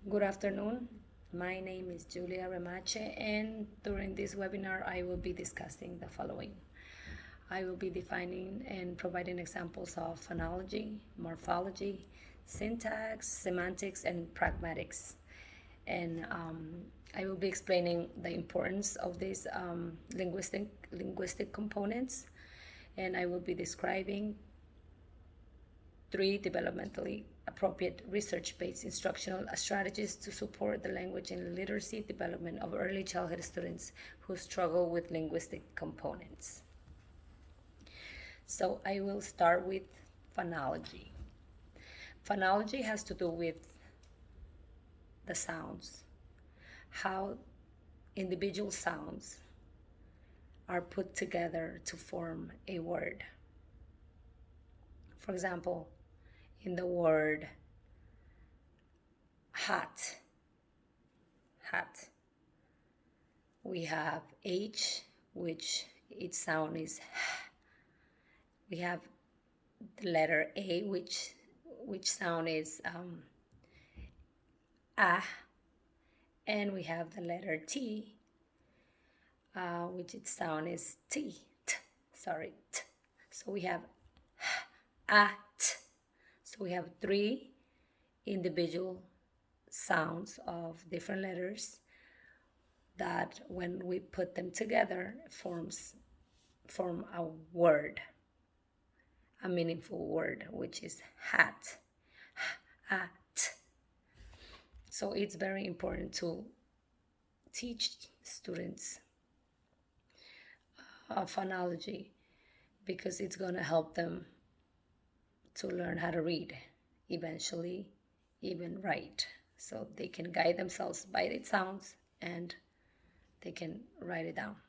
Good afternoon. My name is Julia Remache, and during this webinar, I will be discussing the following. I will be defining and providing examples of phonology, morphology, syntax, semantics, and pragmatics. And I will be explaining the importance of these linguistic components, and I will be describing 3 developmentally appropriate research-based instructional strategies to support the language and literacy development of early childhood students who struggle with linguistic components. So I will start with phonology. Phonology has to do with the sounds, how individual sounds are put together to form a word. For example, in the word hat, we have H, which its sound is H. We have the letter A, which sound is A, and we have the letter T, which its sound is T. T. So we have A, T. So we have 3 individual sounds of different letters that when we put them together form a word, a meaningful word, which is hat. Hat. So it's very important to teach students phonology because it's going to help them to learn how to read, eventually even write. So they can guide themselves by its sounds and they can write it down.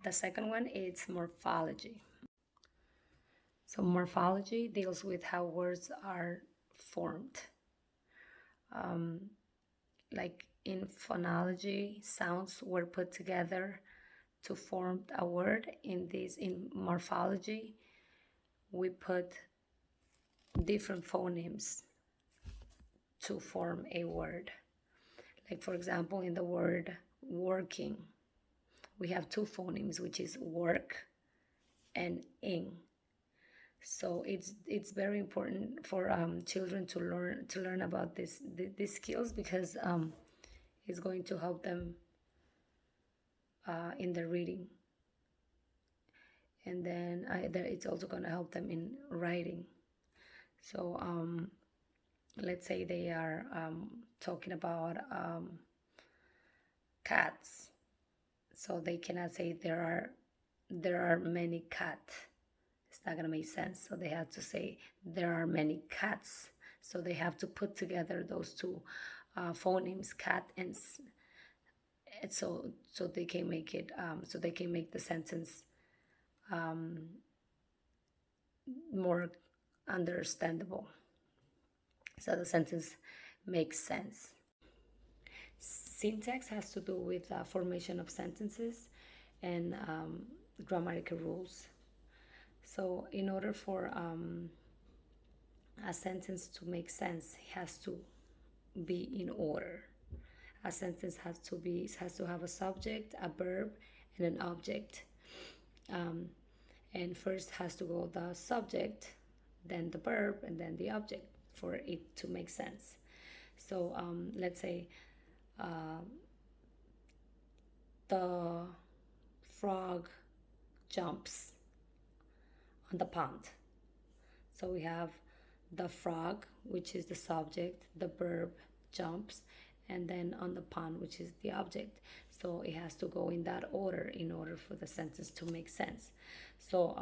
The second one is morphology. So morphology deals with how words are formed. Like in phonology, sounds were put together to form a word. In morphology, we put different phonemes to form a word. Like for example, in the word working, we have 2 phonemes, which is work and ing. So it's very important for children to learn about these skills because it's going to help them in their reading, and then it's also going to help them in writing. So let's say they are talking about cats, so they cannot say there are many cats. It's not gonna make sense. So they have to say there are many cats. So they have to put together those 2 phonemes, cat and so they can make it. So they can make the sentence more understandable. So the sentence makes sense. Syntax has to do with formation of sentences and grammatical rules. So in order for a sentence to make sense, it has to be in order. A sentence has to have a subject, a verb, and an object. And first has to go the subject, then the verb, and then the object for it to make sense. So let's say the frog jumps on the pond. So we have the frog, which is the subject, the verb jumps, and then on the pond, which is the object. So it has to go in that order in order for the sentence to make sense. So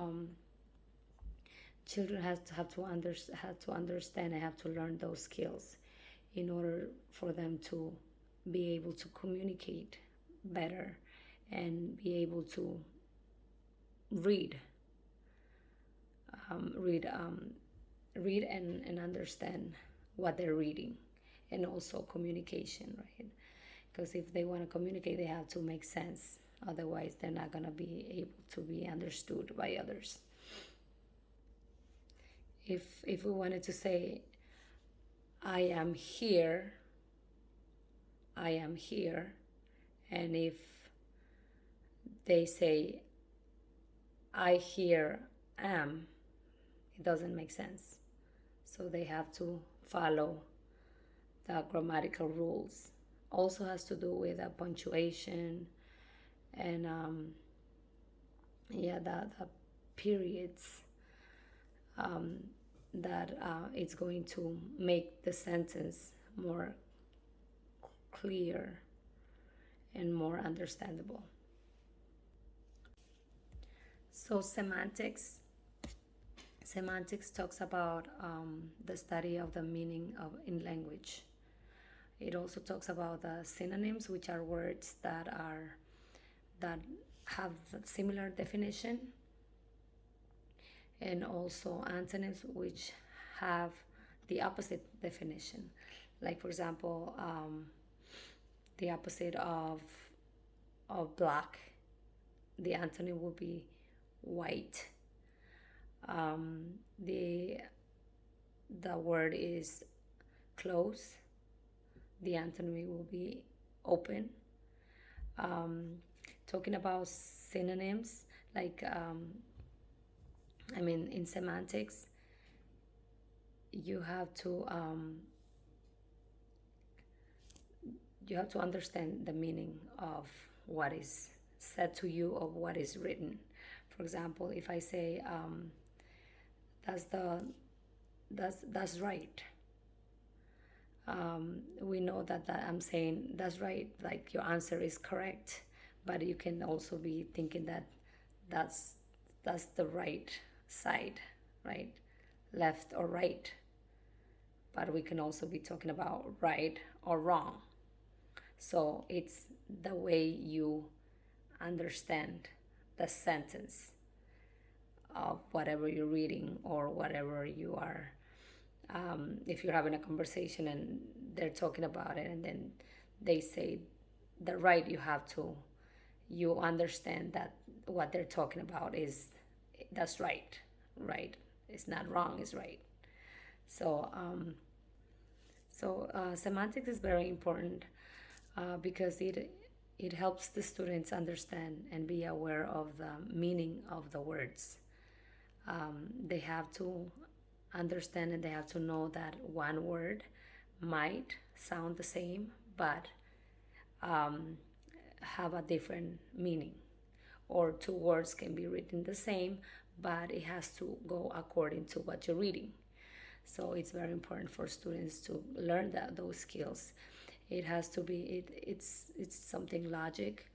children have to understand and have to learn those skills in order for them to be able to communicate better and be able to read and understand what they're reading, and also communication, right? Because if they want to communicate, they have to make sense. Otherwise, they're not going to be able to be understood by others. If we wanted to say I am here, I am here, and if they say I here am, it doesn't make sense. So they have to follow the grammatical rules. Also has to do with punctuation and the periods um, that it's going to make the sentence more clear and more understandable. So semantics talks about the study of the meaning of in language. It also talks about the synonyms, which are words that have similar definition, and also antonyms, which have the opposite definition. Like for example, the opposite black, the antonym would be white. The word is close. The antonym will be open. Talking about synonyms, like in semantics, you have to understand the meaning of what is said to you of what is written. For example, if I say that's right, we know that I'm saying that's right, like your answer is correct, but you can also be thinking that that's the right side, right, left or right, but we can also be talking about right or wrong. So it's the way you understand the sentence of whatever you're reading or whatever you are. If you're having a conversation and they're talking about it and then they say the right, you understand that what they're talking about is that's right, right. It's not wrong, it's right. So semantics is very important because it helps the students understand and be aware of the meaning of the words. They have to understand and they have to know that one word might sound the same but have a different meaning, or two words can be written the same but it has to go according to what you're reading. So it's very important for students to learn those skills. It has to be it's something logic.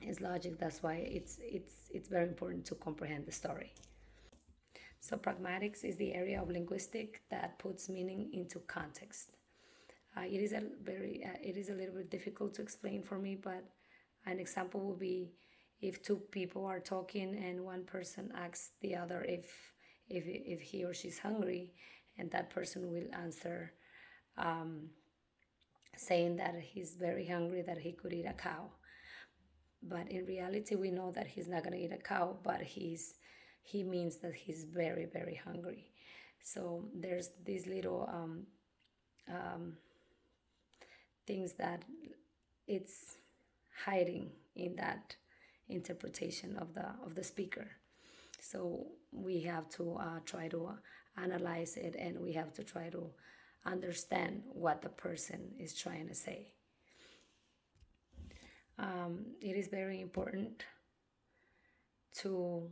It's logic. That's why it's very important to comprehend the story. So pragmatics is the area of linguistics that puts meaning into context. It is a little bit difficult to explain for me, but an example would be if two people are talking and one person asks the other if he or she's hungry, and that person will answer saying that he's very hungry, that he could eat a cow. But in reality, we know that he's not going to eat a cow, but he means that he's very, very hungry. So there's these little things that it's hiding in that interpretation of the speaker. So we have to try to analyze it, and we have to try to understand what the person is trying to say. It is very important to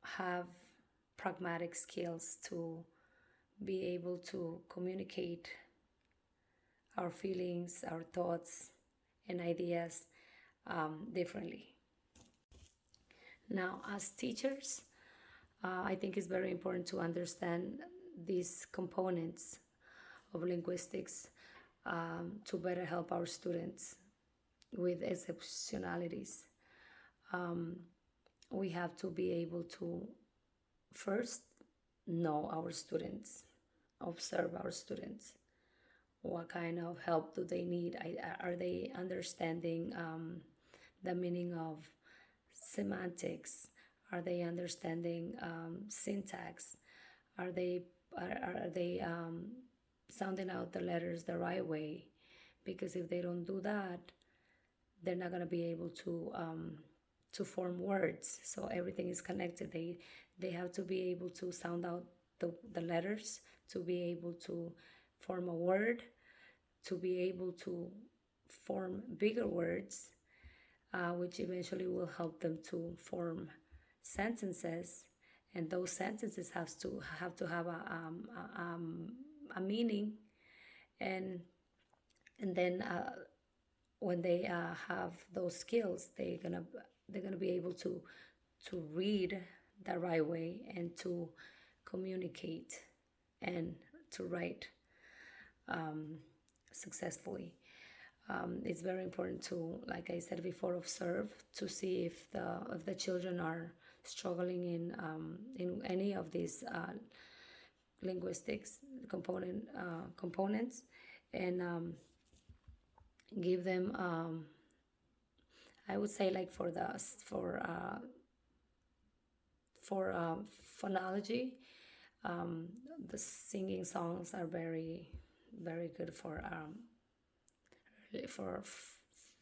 have pragmatic skills to be able to communicate our feelings, our thoughts, and ideas differently. Now, as teachers, I think it's very important to understand these components of linguistics to better help our students with exceptionalities. We have to be able to first know our students, observe our students. What kind of help do they need? Are they understanding the meaning of semantics? Are they understanding syntax? Are they are they sounding out the letters the right way? Because if they don't do that, they're not gonna be able to form words. So everything is connected. They have to be able to sound out the letters to be able to form a word, to be able to form bigger words, which eventually will help them to form sentences, and those sentences have to have a meaning, and then when they have those skills, they're gonna be able to read the right way and to communicate and to write successfully. It's very important to, like I said before, observe to see if the children are struggling in any of these linguistics components, and give them I would say, like, for phonology, the singing songs are very very good for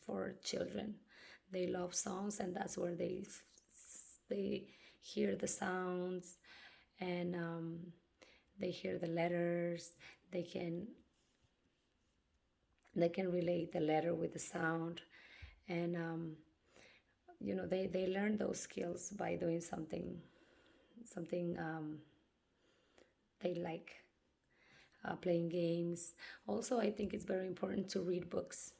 for children. They love songs, and that's where they hear the sounds, and they hear the letters. They can they can relate the letter with the sound, and they learn those skills by doing something they like, playing games. Also, I think it's very important to read books,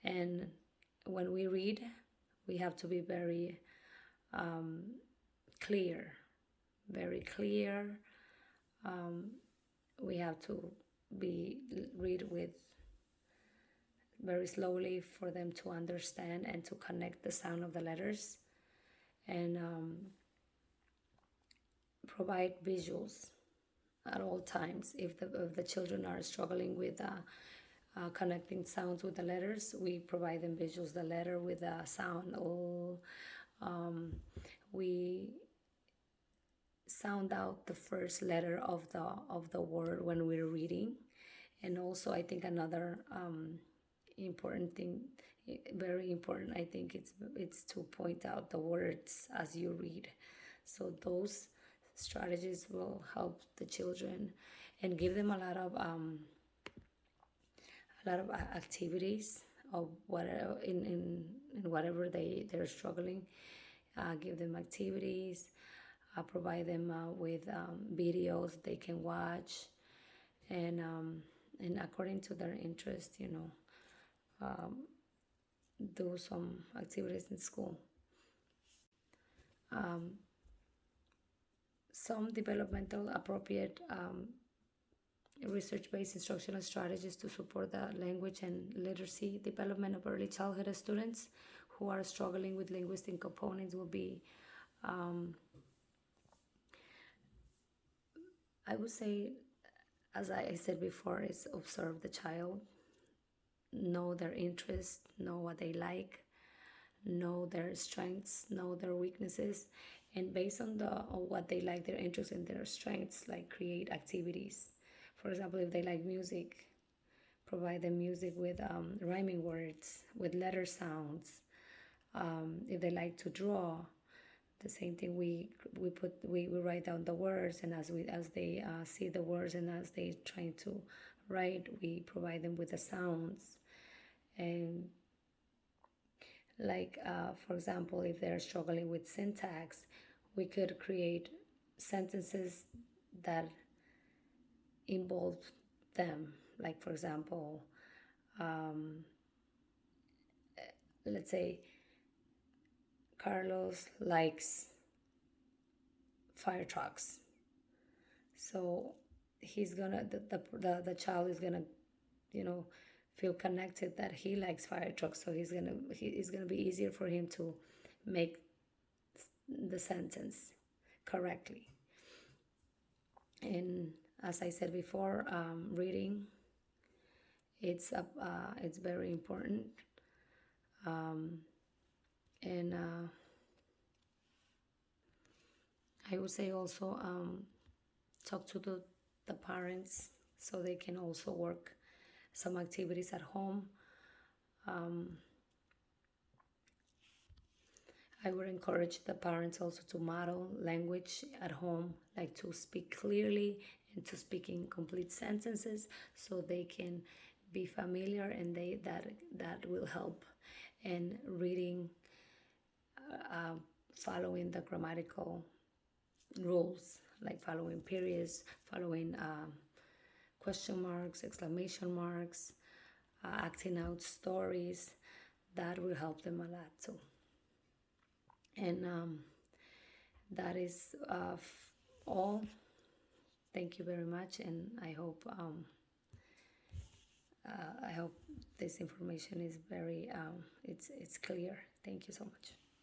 and when we read, we have to be very clear, very clear. We have to be read with very slowly for them to understand and to connect the sound of the letters, and provide visuals at all times. If the children are struggling with connecting sounds with the letters, we provide them visuals, the letter with the sound. We sound out the first letter of the word when we're reading. And also, I think another important thing, very important, I think it's to point out the words as you read. So those strategies will help the children and give them a lot of activities of whatever in whatever they're struggling. Give them activities, provide them with videos they can watch, and according to their interest, do some activities in school. Some developmental appropriate research-based instructional strategies to support the language and literacy development of early childhood students who are struggling with linguistic components will be, I would say, as I said before, is observe the child, know their interests, know what they like, know their strengths, know their weaknesses, and based on what they like, their interests and their strengths, like, create activities. For example, if they like music, provide them music with rhyming words, with letter sounds. If they like to draw, the same thing. We write down the words, and as they see the words and as they trying to write, we provide them with the sounds. And, like, for example, if they're struggling with syntax, we could create sentences that involve them. Like, for example, let's say Carlos likes fire trucks. So he's gonna the child is gonna, feel connected that he likes fire trucks. So it's gonna be easier for him to make the sentence correctly. And as I said before, reading, it's very important. And I would say also talk to the parents so they can also work some activities at home. I would encourage the parents also to model language at home, like to speak clearly and to speak in complete sentences so they can be familiar, and that will help. And reading, following the grammatical rules, like following periods, following question marks, exclamation marks, acting out stories, that will help them a lot too. And that is all. Thank you very much, and I hope this information is very it's clear. Thank you so much.